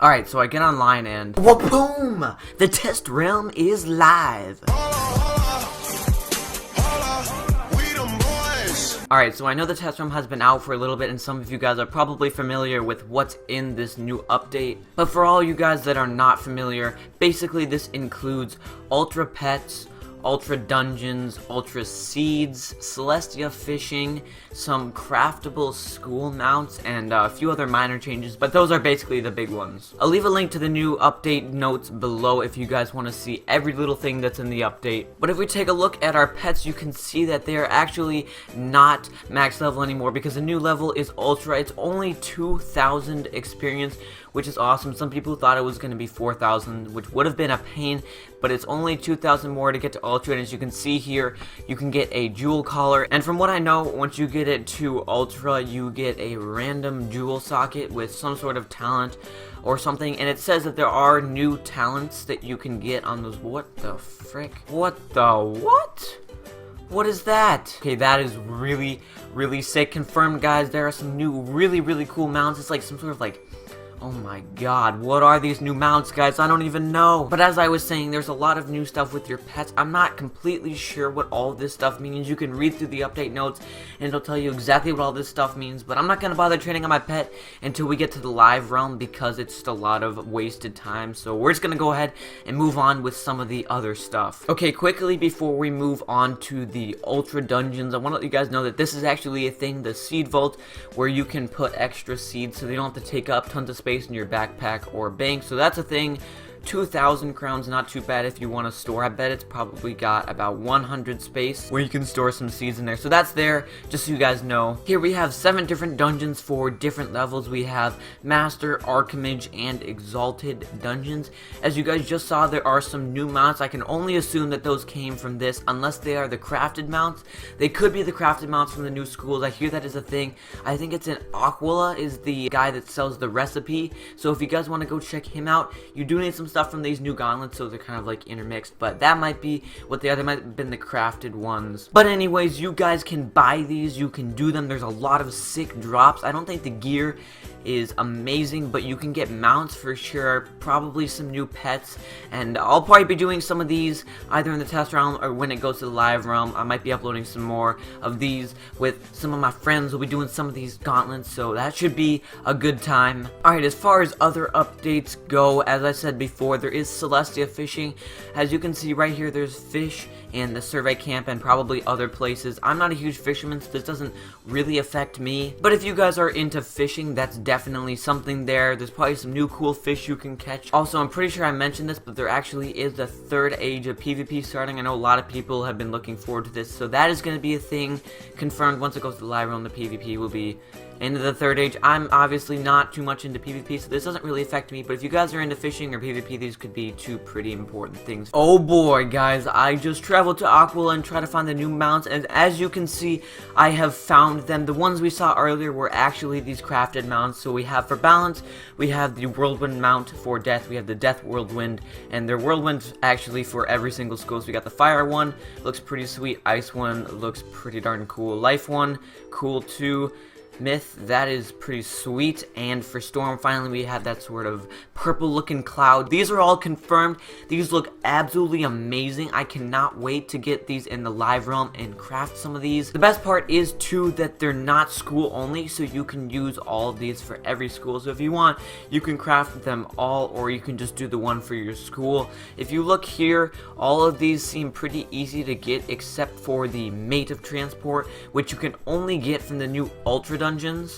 Alright, so I get online and boom! The test realm is live. Alright, so I know the test realm has been out for a little bit, and some of you guys are probably familiar with what's in this new update. But for all you guys that are not familiar, basically this includes Ultra Pets, Ultra Dungeons, Ultra Seeds, Celestia Fishing, some craftable school mounts, and a few other minor changes, but those are basically the big ones. I'll leave a link to the new update notes below if you guys want to see every little thing that's in the update. But if we take a look at our pets, you can see that they are actually not max level anymore because the new level is Ultra. It's only 2,000 experience, which is awesome. Some people thought it was going to be 4,000, which would have been a pain, but it's only 2,000 more to get to Ultra, and as you can see here, you can get a jewel collar, and from what I know, once you get it to Ultra, you get a random jewel socket with some sort of talent or something, and it says that there are new talents that you can get on those. What the frick? What the what? What is that? Okay, that is really, really sick. Confirmed, guys, there are some new really cool mounts. It's like some sort of like, oh my god, what are these new mounts, guys? I don't even know. But as I was saying, there's a lot of new stuff with your pets. I'm not completely sure what all this stuff means. You can read through the update notes, and it'll tell you exactly what all this stuff means. But I'm not going to bother training on my pet until we get to the live realm because it's just a lot of wasted time. So we're just going to go ahead and move on with some of the other stuff. Okay, quickly before we move on to the Ultra Dungeons, I want to let you guys know that this is actually a thing, the Seed Vault, where you can put extra seeds so they don't have to take up tons of space in your backpack or bank. So that's a thing. 2,000 crowns, not too bad if you want to store. I bet it's probably got about 100 space where you can store some seeds in there. So that's there, just so you guys know. Here we have 7 different dungeons for different levels. We have Master, Archimage, and Exalted dungeons. As you guys just saw, there are some new mounts. I can only assume that those came from this, unless they are the crafted mounts. They could be the crafted mounts from the new schools. I hear that is a thing. I think it's Aquila is the guy that sells the recipe. So if you guys want to go check him out, you do need some stuff from these new gauntlets, so they're kind of like intermixed, but that might be what they are. They might have been the crafted ones. But anyways, you guys can buy these, you can do them. There's a lot of sick drops. I don't think the gear is amazing, but you can get mounts for sure, probably some new pets, and I'll probably be doing some of these either in the test realm or when it goes to the live realm. I might be uploading some more of these with some of my friends. We'll be doing some of these gauntlets, so that should be a good time. Alright, as far as other updates go, as I said before, there is Celestia Fishing. As you can see right here, there's fish in the survey camp and probably other places. I'm not a huge fisherman, so this doesn't really affect me, but if you guys are into fishing, that's definitely something there. There's probably some new cool fish you can catch. Also, I'm pretty sure I mentioned this, but there actually is the 3rd age of PvP starting. I know a lot of people have been looking forward to this, so that is going to be a thing confirmed. Once it goes to the live realm, the PvP will be into the 3rd age. I'm obviously not too much into PvP, so this doesn't really affect me, but if you guys are into fishing or PvP, these could be 2 pretty important things. Oh boy, guys, I just traveled to Aquila and tried to find the new mounts, and as you can see, I have found them. The ones we saw earlier were actually these crafted mounts. So we have, for balance, we have the Whirlwind mount. For death, we have the Death Whirlwind, and they're whirlwinds actually for every single school. So we got the Fire one, looks pretty sweet. Ice one looks pretty darn cool. Life one, cool too. Myth, that is pretty sweet. And for Storm, finally we have that sort of purple looking cloud. These are all confirmed. These look absolutely amazing. I cannot wait to get these in the live realm and craft some of these. The best part is too that they're not school only, so you can use all of these for every school. So if you want, you can craft them all, or you can just do the one for your school. If you look here, all of these seem pretty easy to get except for the Mate of Transport, which you can only get from the new Ultra Dungeons.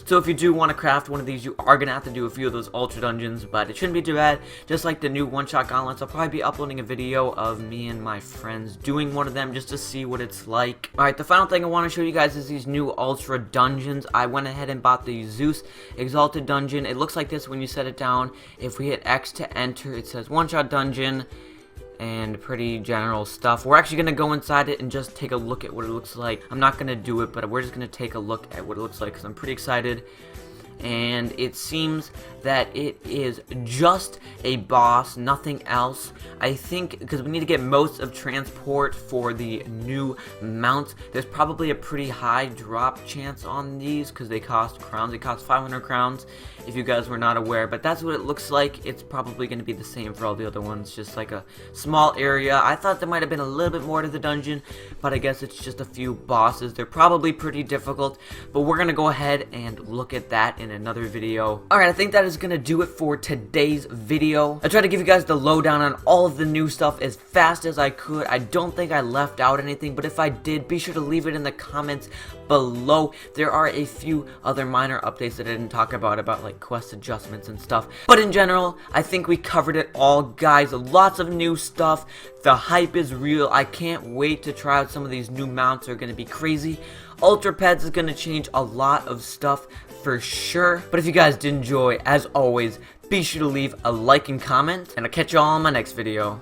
So if you do want to craft one of these, you are going to have to do a few of those Ultra Dungeons, but it shouldn't be too bad. Just like the new one-shot gauntlets, I'll probably be uploading a video of me and my friends doing one of them just to see what it's like. Alright, the final thing I want to show you guys is these new Ultra Dungeons. I went ahead and bought the Zeus Exalted Dungeon. It looks like this when you set it down. If we hit X to enter, it says one-shot dungeon and pretty general stuff. We're actually going to go inside it and just take a look at what it looks like. I'm not going to do it, but we're just going to take a look at what it looks like because I'm pretty excited. and it seems that it is just a boss, nothing else. I think because we need to get most of transport for the new mounts, there's probably a pretty high drop chance on these because they cost crowns. They cost 500 crowns, if you guys were not aware, but that's what it looks like. It's probably going to be the same for all the other ones, just like a small area. I thought there might have been a little bit more to the dungeon, but I guess it's just a few bosses. They're probably pretty difficult, but we're going to go ahead and look at that in another video. Alright, I think that is going to do it for today's video. I tried to give you guys the lowdown on all of the new stuff as fast as I could. I don't think I left out anything, but if I did, be sure to leave it in the comments below. There are a few other minor updates that I didn't talk about like quest adjustments and stuff, but in general, I think we covered it all, guys. Lots of new stuff. The hype is real. I can't wait to try out some of these new mounts. They're going to be crazy. Ultra Pets is going to change a lot of stuff for sure. But if you guys did enjoy, as always, be sure to leave a like and comment, and I'll catch you all in my next video.